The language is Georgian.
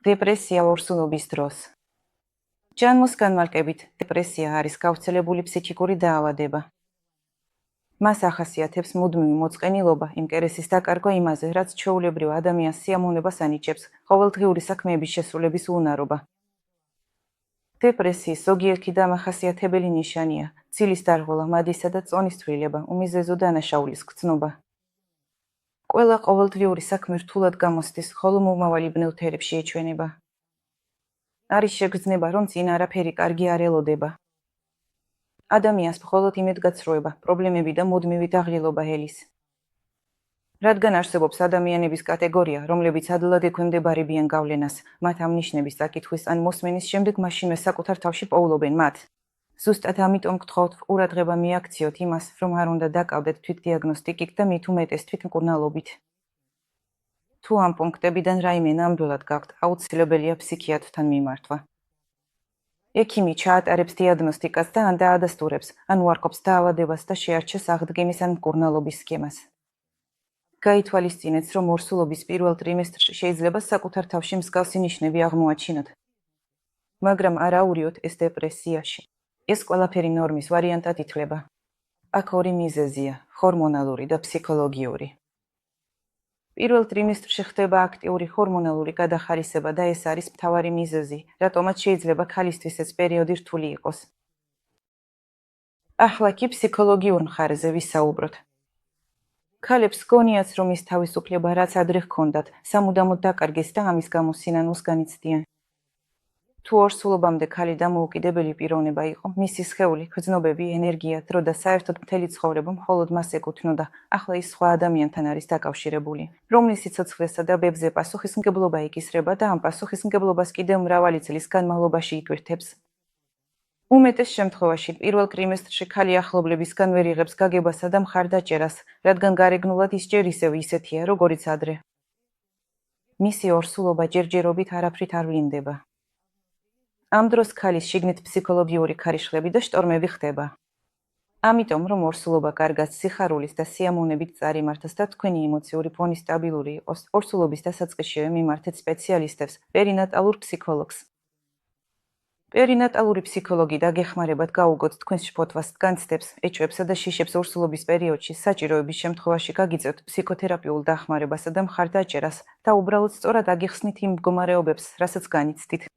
დეპრესია ორსულობის დროს. ჯანმოს განმარტებით, დეპრესია არის გავრცელებული ფსიქიკური დაავადება. მას ახასიათებს მუდმივი მოწყენილობა, ინტერესის დაკარგვა იმაზე, რაც ჩვეულებრივ ადამიანს სიამოვნებას ანიჭებს, ყოველდღიური საქმეების შესრულების უნარობა. დეპრესიის ზოგიერთი დამახასიათებელი ნიშანია: ცილის დარღვევა, მადისა და წონის თვლილება, უმიზეზო დანაშაულის გრძნობა. ყველა ყოველდღიური საქმე რთულად გამოსდის, ხოლო მომავალი ბნელ თერებში ეჩვენება. არის შეგრძნება, რომ წინ არაფერი კარგი არ ელოდება. ადამიანს მხოლოდ იმედგაცრუება, პრობლემები და მუდმივი დაღლილობა ელის. რადგან არსებობს ადამიანების კატეგორია, რომლებიც ადვილად ექვემდებარებიან გავლენას, მათ ამ ნიშნების წაკითხვის ან მოსმენის შემდეგ მაშინვე საკუთარ თავში პოულობენ მათ. ზუსტად ამიტომ გთხოვთ, ყურადღება მიაქციოთ იმას, რომ არ უნდა დაკავდეთ თვითდიაგნოსტიკით და მით უმეტეს თვითმკურნალობით. თუ ამ პუნქტებიდან რაიმე ნამდვილად გაქვთ, აუცილებელია ფსიქიატრთან მიმართვა. ექიმი ჩაატარებს დიაგნოსტიკას და ან დაადასტურებს, ან უარყოფს დაავადებას და შეარჩეს აღდგენის ან მკურნალობის სქემას. გაითვალისწინეთ, რომ ორსულობის პირველ ტრიმესტრში შეიძლება საკუთარ თავში მსგავსი ნიშნები აღმოაჩინოთ. მაგრამ არ აურიოთ ეს დეპრესიაში. ეს ყველაფერი ნორმის ვარიანტად ითვლება. აქ ორი მიზეზია: ჰორმონალური და ფსიქოლოგიური. პირველ ტრიმესტრში ხდება აქტიური ჰორმონალური გადახარისება და ეს არის მთავარი მიზეზი, რატომაც შეიძლება ქალისთვის ეს პერიოდი რთული იყოს. ახლა კი ფსიქოლოგიურ მხარეზე ვისაუბროთ. ქალებს გონიათ, რომ ის თავისუფლება, რაც ადრე ჰქონდათ, სამუდამოდ დაკარგეს და ამის გამო სინანულს განიცდიან. თუ ორსულობამდე ქალი დამოუკიდებელი პიროვნება იყო, მისი სხეული, გრძნობები, ენერგია, დრო და საერთოდ მთელი ცხოვრება მხოლოდ მას ეკუთვნოდა, ახლა ის სხვა ადამიანთან არის დაკავშირებული, რომლის სიცოცხლესა და ბებზე პასუხისმგებლობა იკისრება და ამ პასუხისმგებლობას კიდევ მრავალი წლის განმავლობაში იტვირთებს. უმეტეს შემთხვევაში, პირველ ტრიმესტრში ქალი ახლობლებისგან ვერ იღებს გაგებასა და მხარდაჭერას, რადგან გარეგნულად ის ჯერ ისევ ისეთია, როგორიც ადრე. მისი ორსულობა ჯერჯერობით არაფრით არ ვლინდება. ამ დროს ქალის შიგნით ფსიქოლოგიური ქარიშხლები და შტორმები ხდება. ამიტომ, რომ ორსულობა კარგად სიხარულის და სიამოვნებით წარიმართოს და თქვენი ემოციური ფონი სტაბილური იყოს, ორსულობის დასაწყისშივე მიმართეთ სპეციალისტებს, პერინატალურ ფსიქოლოგს. პერინატალური ფსიქოლოგი დაგეხმარებათ გაუგოთ თქვენს შფოთვას, განცდებს, ეჭვებსა და შიშებს ორსულობის პერიოდში, საჭიროების შემთხვევაში გაგიწევთ ფსიქოთერაპიულ დახმარებასა და მხარდაჭერას და უბრალოდ სწორად აგიხსნით იმ მდგომარეობებს, რასაც განიცდით.